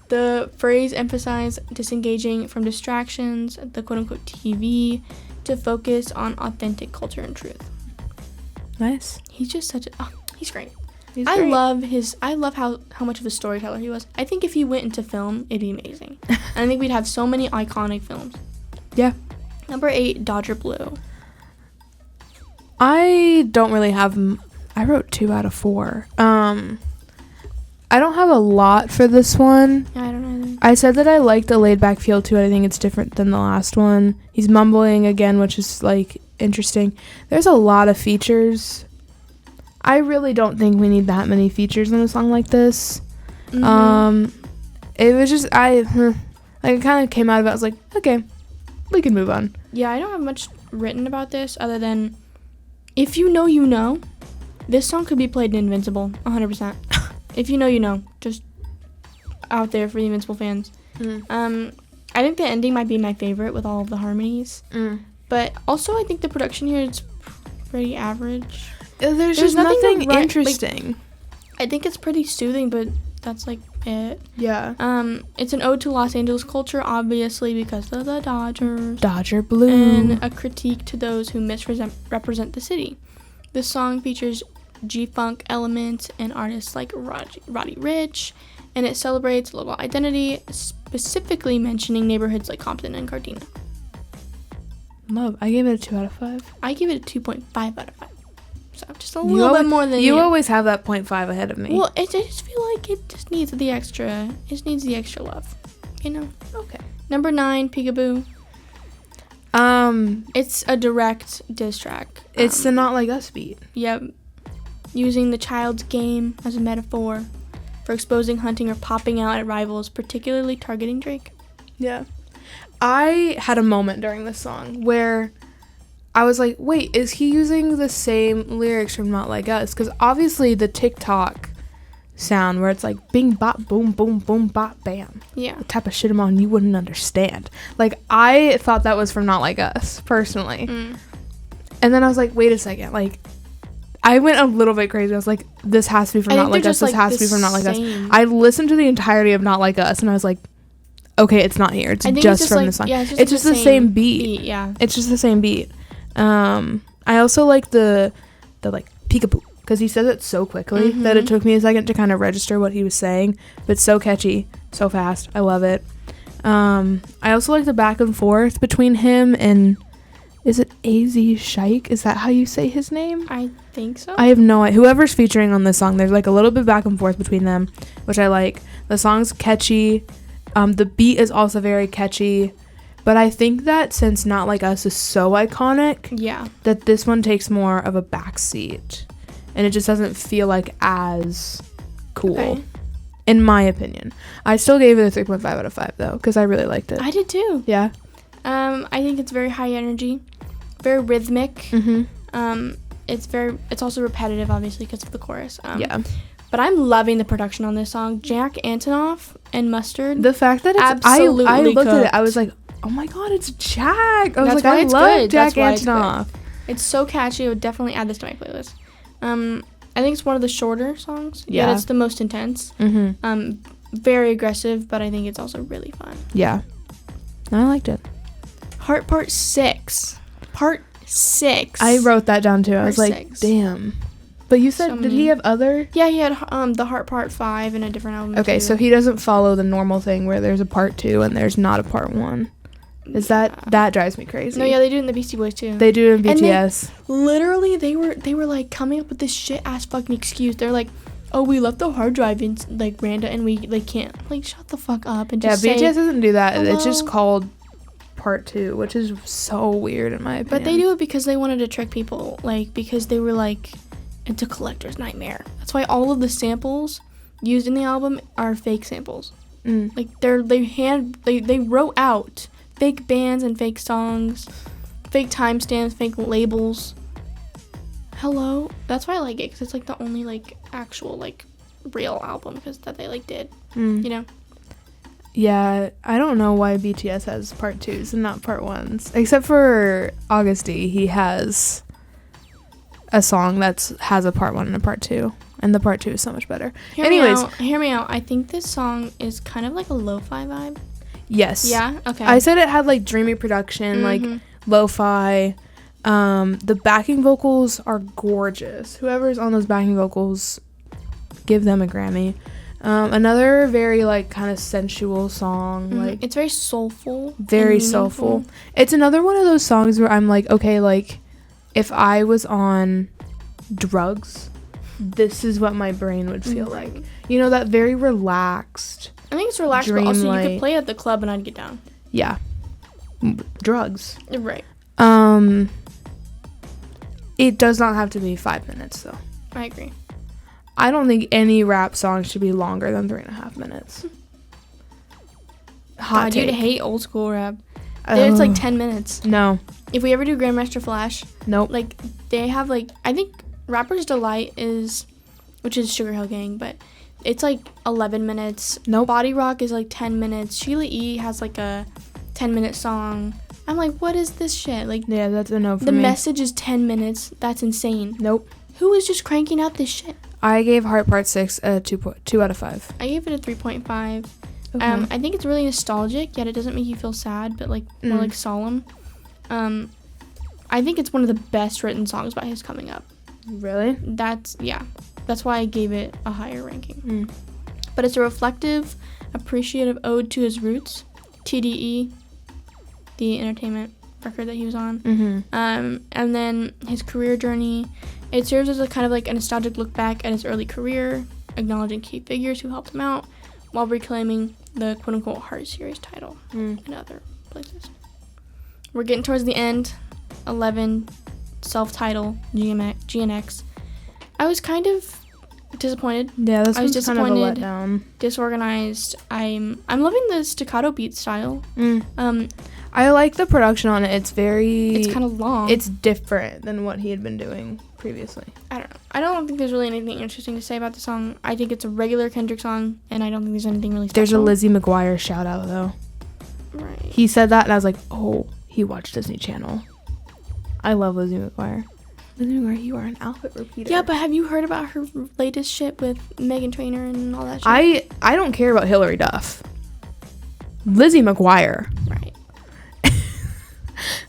The phrase emphasizes disengaging from distractions, the quote-unquote TV, to focus on authentic culture and truth.
Nice.
He's just he's great.
I
love how much of a storyteller he was. I think if he went into film, it'd be amazing. And I think we'd have so many iconic films.
Yeah.
Number 8, Dodger Blue.
I don't really have... I wrote 2 out of 4. I don't have a lot for this one.
Yeah, I don't either.
I said that I liked the laid-back feel to it. I think it's different than the last one. He's mumbling again, which is, like, interesting. There's a lot of features. I really don't think we need that many features in a song like this. It was just, it kind of came out of it. I was like, okay, we can move on.
Yeah, I don't have much written about this other than, if you know, you know. This song could be played in Invincible, 100%. If you know, you know. Just out there for the Invincible fans. I think the ending might be my favorite with all of the harmonies. But also, I think the production here is pretty average.
There's just nothing interesting.
Like, I think it's pretty soothing, but that's, like, it.
Yeah.
It's an ode to Los Angeles culture, obviously, because of the Dodgers.
Dodger Blue.
And a critique to those who misrepresent the city. This song features G-Funk elements and artists like Roddy Ricch, and it celebrates local identity, specifically mentioning neighborhoods like Compton and Gardena.
Love. I gave it a 2 out of 5.
I give it a 2.5 out of 5. So just a little bit more than you.
You always have that 0.5 ahead of me.
Well, I just feel like it just needs the extra. It just needs the extra love, you know.
Okay.
Number 9, Peekaboo. It's a direct diss track.
It's the Not Like Us beat.
Yep. Using the child's game as a metaphor for exposing, hunting, or popping out at rivals, particularly targeting Drake.
Yeah. I had a moment during this song where I was like, wait, is he using the same lyrics from Not Like Us? Because obviously the TikTok sound where it's like bing bop boom boom boom bop bam.
Yeah.
The type of shit I'm on you wouldn't understand. Like, I thought that was from Not Like Us, personally. And then I was like, wait a second, like, I went a little bit crazy. I was like, this has to be from Not Like Us. This has to be from Not Like Us. I listened to the entirety of Not Like Us, and I was like, okay, it's not here. It's just from the song. Yeah, it's just the same beat.
Yeah.
It's just the same beat. I also like the like peekaboo, because he says it so quickly that it took me a second to kind of register what he was saying, but it's so catchy, so fast. I love it. I also like the back and forth between him and, is it AZ Shaik? Is that how you say his name?
I think so.
I have no idea. Whoever's featuring on this song, there's like a little bit back and forth between them, which I like. The song's catchy. The beat is also very catchy. But I think that since Not Like Us is so iconic, that this one takes more of a backseat. And it just doesn't feel like as cool. Okay. In my opinion. I still gave it a 3.5 out of 5 though, because I really liked it.
I did too.
Yeah.
I think it's very high energy, very rhythmic. It's also repetitive, obviously, because of the chorus. But I'm loving the production on this song. Jack Antonoff and Mustard.
The fact that it's absolutely I looked at it, I was like, oh my god, it's Jack. I was like, I love Jack Antonoff.
It's so catchy. I would definitely add this to my playlist. I think it's one of the shorter songs. Yeah, it's the most intense. Very aggressive, but I think it's also really fun.
Yeah, I liked it.
Heart Part 6. Part 6.
I wrote that down too. I was like, 6. Damn. But you said, did he have other?
Yeah, he had the Heart Part 5 in a different album.
Okay, so he doesn't follow the normal thing where there's a Part 2 and there's not a Part 1. Is that drives me crazy.
No, yeah, they do it in the Beastie Boys too.
They do it in BTS.
Literally, they were like coming up with this shit ass fucking excuse. They're like, oh, we left the hard drive in like Randa and we like can't, like, shut the fuck up and just say,
BTS doesn't do that.
Hello?
It's just called Part 2, which is so weird in my opinion.
But they do it because they wanted to trick people, like, because they were like, it's a collector's nightmare. That's why all of the samples used in the album are fake samples. Like they wrote out fake bands and fake songs, fake timestamps, fake labels. Hello, that's why I like it, because it's like the only like actual like real album because that they like did, you know.
Yeah, I don't know why BTS has Part 2s and not Part 1s, except for Augusty. He has a song that has a Part 1 and a Part 2, and the Part 2 is so much better. Hear me out. I think this song is kind of like a lo-fi vibe. Yes. Yeah? Okay. I said it had like dreamy production, like lo-fi. The backing vocals are gorgeous. Whoever's on those backing vocals, give them a Grammy. Another very like kind of sensual song. Like,
it's very soulful.
Very soulful. It's another one of those songs where I'm like, okay, like, if I was on drugs, this is what my brain would feel like. You know, that very relaxed.
I think it's relaxed, but also you could play at the club and I'd get down.
Yeah. Drugs.
Right.
It does not have to be 5 minutes, though.
I agree.
I don't think any rap song should be longer than 3.5 minutes.
Hot take. Dude, I hate old school rap. It's like 10 minutes.
No.
If we ever do Grandmaster Flash,
nope.
Like, they have like, I think Rapper's Delight which is Sugar Hill Gang, but it's like 11 minutes.
Nope.
Body Rock is like 10 minutes. Sheila E. has like a 10-minute song. I'm like, what is this shit? Like,
yeah, that's a no for
me. The message is 10 minutes. That's insane.
Nope.
Who is just cranking out this shit?
I gave Heart Part 6 a 2 out of 5.
I gave it a 3.5. Okay. I think it's really nostalgic, yet it doesn't make you feel sad, but like more like solemn. I think it's one of the best written songs by his coming up.
Really?
That's why I gave it a higher ranking. But it's a reflective, appreciative ode to his roots. TDE, the entertainment record that he was on. And then his career journey. It serves as a kind of like a nostalgic look back at his early career, acknowledging key figures who helped him out, while reclaiming the quote-unquote Heart Series title in other places. We're getting towards the end. 11, self-title, GNX. I was kind of disappointed.
Yeah, this was kind of a letdown.
Disorganized. I'm loving the staccato beat style.
I like the production on it. It's kind
of long.
It's different than what he had been doing previously.
I don't know. I don't think there's really anything interesting to say about the song. I think it's a regular Kendrick song, and I don't think there's anything really special.
There's a Lizzie McGuire shout out, though.
Right.
He said that, and I was like, oh, he watched Disney Channel. I love Lizzie McGuire. Lizzie McGuire, you are an outfit repeater.
Yeah, but have you heard about her latest shit with Meghan Trainor and all that shit?
I don't care about Hillary Duff. Lizzie McGuire.
Right.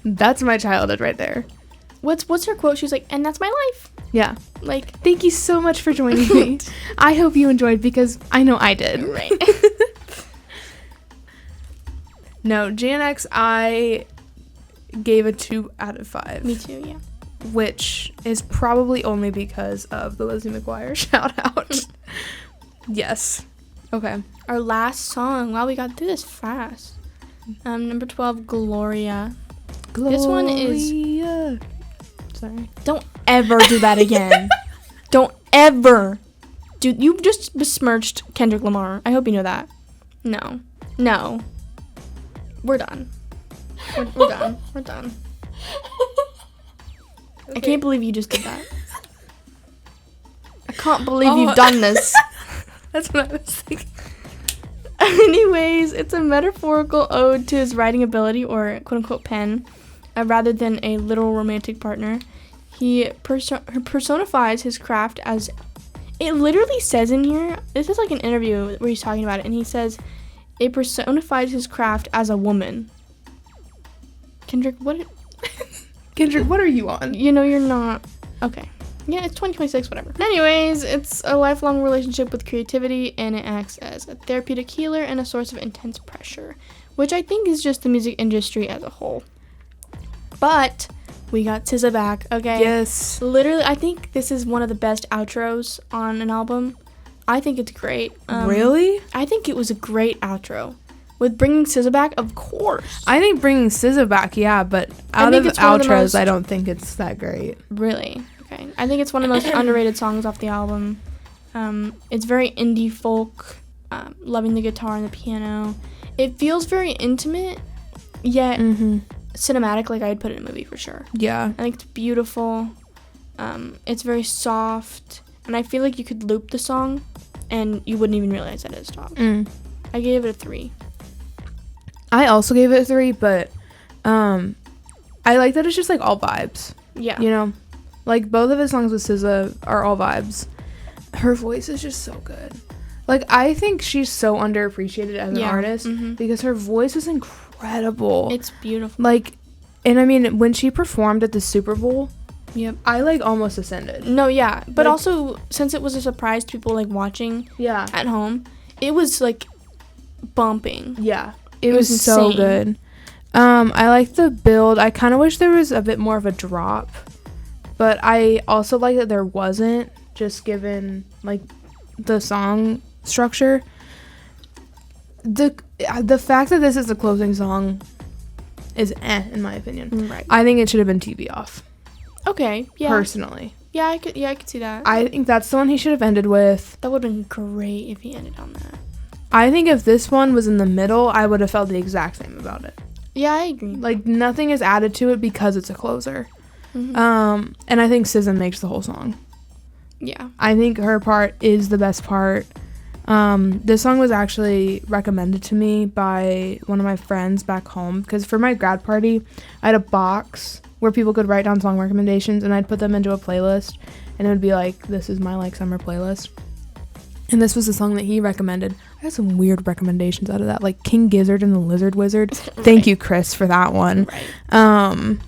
That's my childhood right there.
What's her quote? She's like, and that's my life.
Yeah.
Like,
thank you so much for joining me. I hope you enjoyed because I know I did.
Right.
No, Gen X, I gave a 2 out of 5.
Me too, yeah.
Which is probably only because of the Lizzie McGuire shout out. Yes. Okay.
Our last song. Wow, we got through this fast. Number 12, Gloria. This one is...
Sorry.
Don't ever do that again. Don't ever. Dude, you just besmirched Kendrick Lamar. I hope you know that. No. We're done. We're done. We're done. Okay. I can't believe you just did that. I can't believe you've done this.
That's what I was thinking.
Anyways, it's a metaphorical ode to his writing ability, or quote-unquote pen, rather than a literal romantic partner. He personifies his craft as... It literally says in here... This is like an interview where he's talking about it, and he says... It personifies his craft as a woman. Kendrick, what...
Kendrick, what are you on?
You know you're not... Okay. Yeah, it's 2026, whatever. Anyways, it's a lifelong relationship with creativity, and it acts as a therapeutic healer and a source of intense pressure, which I think is just the music industry as a whole. But we got SZA back, okay?
Yes.
Literally, I think this is one of the best outros on an album. I think it's great.
Really?
I think it was a great outro. With bringing SZA back, of course.
I think bringing SZA back, yeah, but out of outros, I don't think it's that great.
Really? Okay. I think it's one of the most underrated songs off the album. It's very indie folk, loving the guitar and the piano. It feels very intimate, yet cinematic, like I'd put it in a movie for sure.
Yeah.
I think it's beautiful. It's very soft, and I feel like you could loop the song, and you wouldn't even realize that it stopped. I gave it a 3.
I also gave it a 3, but I like that it's just like all vibes.
Yeah.
You know? Like both of his songs with SZA are all vibes. Her voice is just so good. Like I think she's so underappreciated as an artist because her voice is incredible.
It's beautiful.
Like, and I mean when she performed at the Super Bowl,
yep,
I like almost ascended.
No, yeah, but
like,
also since it was a surprise to people like watching at home, it was like bumping.
Yeah. It was so good. I like the build. I kind of wish there was a bit more of a drop, but I also like that there wasn't, just given like the song structure. The fact that this is the closing song is in my opinion.
Right.
I think it should have been TV Off.
Okay. Yeah.
Personally.
Yeah, I could see that.
I think that's the one he should have ended with.
That would have been great if he ended on that.
I think if this one was in the middle, I would have felt the exact same about it.
Yeah, I agree.
Like, nothing is added to it because it's a closer. And I think SZA makes the whole song.
Yeah. I
think her part is the best part. This song was actually recommended to me by one of my friends back home, because for my grad party, I had a box where people could write down song recommendations, and I'd put them into a playlist, and it would be like, this is my, like, summer playlist. And this was the song that he recommended. I had some weird recommendations out of that, like King Gizzard and the Lizard Wizard. Thank you, Chris, for that one.
Right.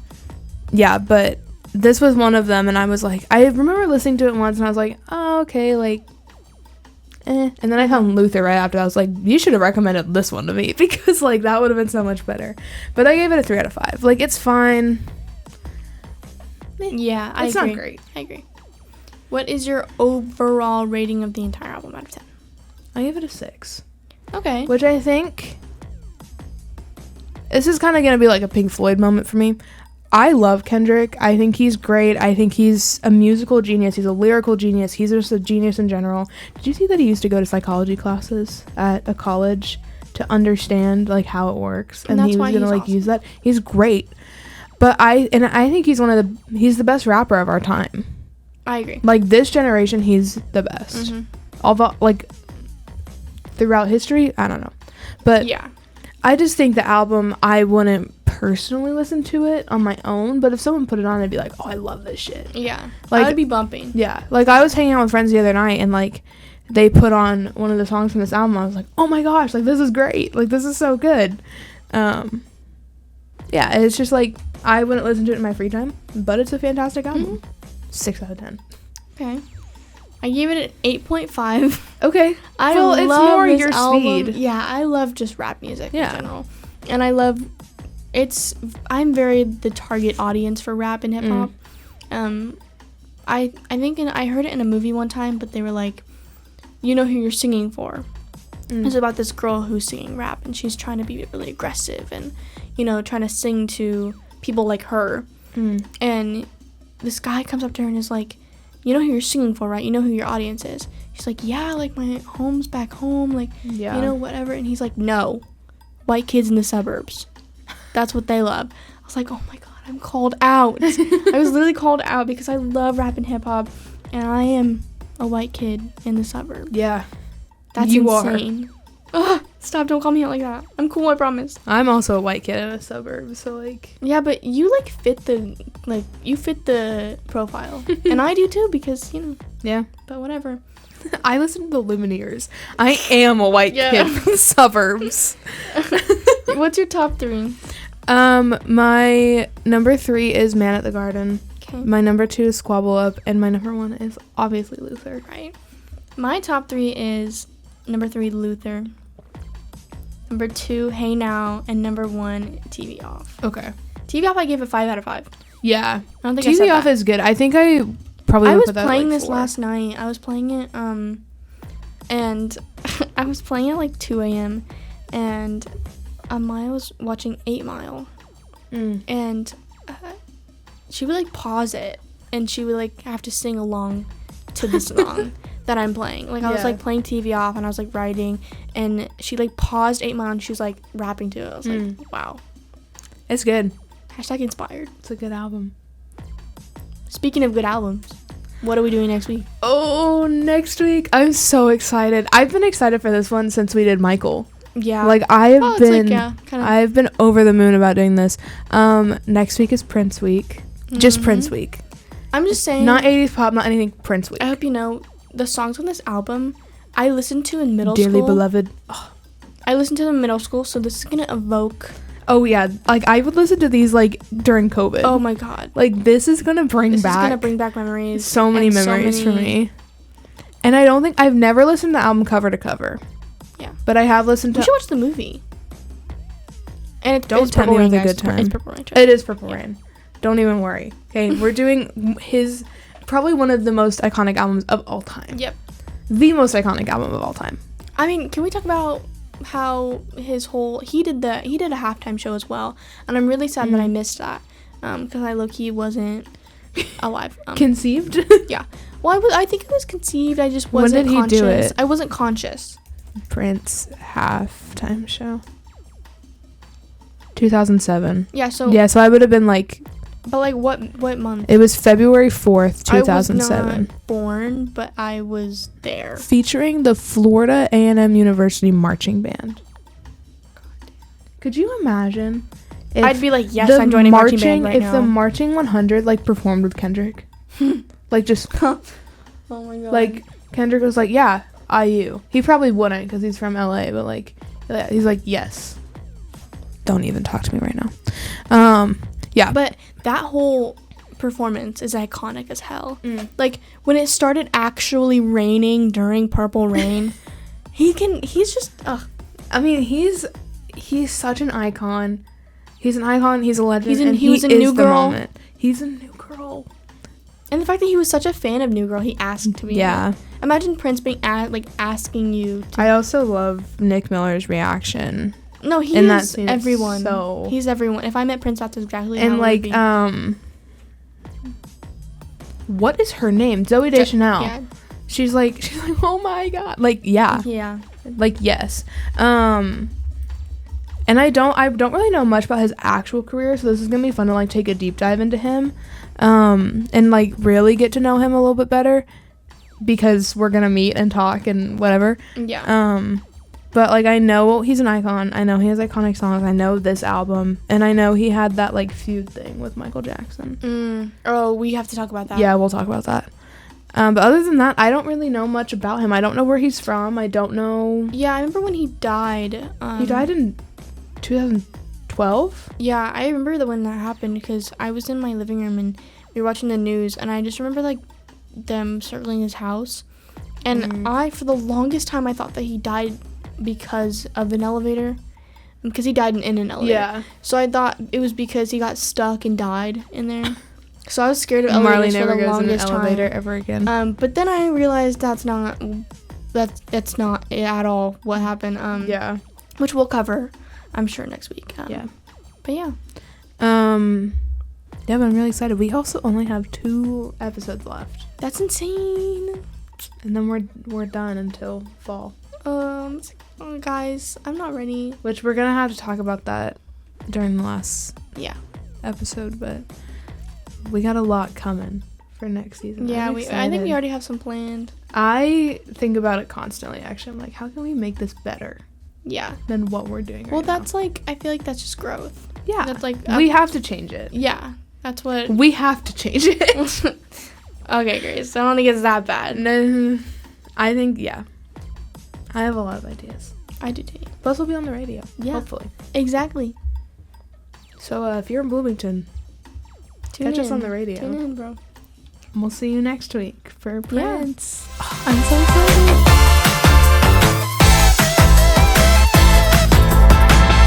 Yeah, but this was one of them, and I was like, I remember listening to it once, and I was like, oh, okay, like, And then I found Luther right after. I was like, you should have recommended this one to me, because, like, that would have been so much better. But I gave it a 3 out of 5. Like, it's fine.
Yeah, I agree.
It's not great.
I agree. What is your overall rating of the entire album out of 10?
I gave it a 6.
Okay.
Which I think... This is kind of going to be like a Pink Floyd moment for me. I love Kendrick. I think he's great. I think he's a musical genius. He's a lyrical genius. He's just a genius in general. Did you see that he used to go to psychology classes at a college to understand, like, how it works? And he was going to, like, use that. He's great. But I think he's he's the best rapper of our time.
I agree.
Like, this generation, he's the best.
Mm-hmm.
Although, like, throughout history, I don't know. But
yeah,
I just think the album, I wouldn't personally listen to it on my own, but if someone put it on, I'd be like, oh, I love this shit.
Yeah.
Like,
I would be bumping.
Yeah. Like, I was hanging out with friends the other night, and, like, they put on one of the songs from this album. I was like, oh my gosh, like, this is great. Like, this is so good. Yeah, it's just, like, I wouldn't listen to it in my free time, but it's a fantastic album. 6 out of 10.
Okay. I gave it an 8.5.
Okay.
I
well,
love
it's more
this
your
album.
speed.
Yeah, I love just rap music in
Yeah.
general. And I love, I'm very the target audience for rap and hip hop. I think I heard it in a movie one time, but they were like, you know who you're singing for. It's about this girl who's singing rap, and she's trying to be really aggressive and, you know, trying to sing to people like her. And this guy comes up to her and is like, you know who you're singing for, right? You know who your audience is. She's like, yeah, like, my home's back home, like, you know, whatever. And he's like, no, white kids in the suburbs. That's what they love. I was like, oh my God, I'm called out. I was literally called out because I love rap and hip hop, and I am a white kid in the suburbs.
Yeah.
That's
you
insane. Ugh, stop, don't call me out like that. I'm cool, I promise.
I'm also a white kid in a suburb, so, like...
Yeah, but you, like, fit the profile. And I do, too, because, you know.
Yeah.
But whatever.
I listen to the Lumineers. I am a white kid from the suburbs.
What's your top 3?
My number 3 is Man at the Garden.
Okay.
My number 2 is Squabble Up, and my number 1 is obviously Luther.
Right. My top 3 is number 3, Luther. Number 2, Hey Now, and number 1, TV Off.
Okay.
TV Off, I gave a 5 out of 5.
Yeah.
I don't think I said
TV Off
that.
is good. I think I probably
I
would
was
put that
playing
like
this
4.
last night. I was playing it, and I was playing at like 2 a.m. and Maya was watching 8 Mile, and she would like pause it, and she would like have to sing along to the song that I'm playing. Like I was like playing TV Off, and I was like writing, and she like paused 8 Mile, and she was like rapping to it. I was like, wow,
it's good.
# inspired.
It's a good album.
Speaking of good albums, what are we doing next week?
Oh, next week. I'm so excited. I've been excited for this one since we did Michael.
Yeah.
Like I've been over the moon about doing this. Next week is Prince week. Just Prince week.
I'm just saying.
Not 80s pop, not anything, Prince week.
I hope you know the songs on this album I listened to in middle school.
Dearly Beloved. Oh.
I listened to them in middle school, so this is going to evoke.
Oh yeah, like I would listen to these like during COVID.
Oh my God.
Like this is going to bring
back memories.
So many memories for me. And I've never listened to the album cover to cover.
Yeah.
But I have listened to...
We should watch the movie. And
Don't tell me it was a good time.
It's Purple Rain.
It is Purple Rain. Don't even worry. Okay, we're doing his... Probably one of the most iconic albums of all time.
Yep.
The most iconic album of all time.
I mean, can we talk about how his whole... He did a halftime show as well. And I'm really sad that I missed that. Because I low-key wasn't alive.
Conceived?
Yeah. Well, I think it was conceived. I just wasn't conscious. When did he do it? I wasn't conscious.
Prince halftime show. 2007.
Yeah, so...
Yeah, so I would have been like...
But like what month?
It was February 4th, 2007.
I was not born, but I was there.
Featuring the Florida A&M University Marching Band. Could you imagine?
I'd be like, yes, I'm joining marching band right now.
If the Marching 100 like performed with Kendrick. Like just...
Oh my God.
Like Kendrick was like, yeah, IU. He probably wouldn't because he's from LA, but like he's like, yes. Don't even talk to me right now. Yeah.
But that whole performance is iconic as hell. Like when it started actually raining during Purple Rain, he's just
I mean, he's such an icon. He's an icon, he's a legend.
He was a New Girl.
He's a New Girl.
And the fact that he was such a fan of New Girl, he asked to be.
Yeah.
Imagine Prince being asking you to.
I also love Nick Miller's reaction.
No, he is everyone.
So
he's everyone. If I met Prince, that's exactly
and
how
like
it would be.
What is her name? Zooey Deschanel.
Yeah.
She's like, oh my God. Like, yeah.
Yeah.
Like, yes. And I don't really know much about his actual career, so this is gonna be fun to like take a deep dive into him, and like really get to know him a little bit better, because we're gonna meet and talk and whatever.
Yeah.
But like I know he's an icon. I know he has iconic songs. I know this album, and I know he had that like feud thing with Michael Jackson.
Oh, we have to talk about that.
Yeah, we'll talk about that. But other than that, I don't really know much about him. I don't know where he's from. I don't know.
Yeah, I remember when he died.
He died in 2012.
Yeah, I remember when that happened because I was in my living room and we were watching the news, and I just remember like them circling his house, and I for the longest time I thought that he died because of an elevator, because he died in an elevator.
Yeah.
So I thought it was because he got stuck and died in there. So I was scared of elevators for the longest time. Marley never goes in an elevator
ever again.
But then I realized that's not at all what happened.
Yeah.
Which we'll cover, I'm sure, next week.
Yeah.
But yeah.
Yeah, but I'm really excited. We also only have 2 episodes left.
That's insane.
And then we're done until fall.
Guys, I'm not ready.
Which we're gonna have to talk about that during the last episode, but we got a lot coming for next season.
Yeah, I think we already have some planned.
I think about it constantly, actually. I'm like, how can we make this better?
Yeah.
Than what we're doing right now?
Well, that's like, I feel like that's just growth.
Yeah.
That's like...
we have to change it.
Yeah. That's what...
We have to change it.
Okay, Grace. I don't think it's that bad.
No. I think, yeah. I have a lot of ideas.
I do too.
Plus, we'll be on the radio.
Yeah.
Hopefully.
Exactly.
So, if you're in Bloomington, catch us on the radio.
Tune in, bro.
And we'll see you next week for Prince.
Yeah. I'm so excited.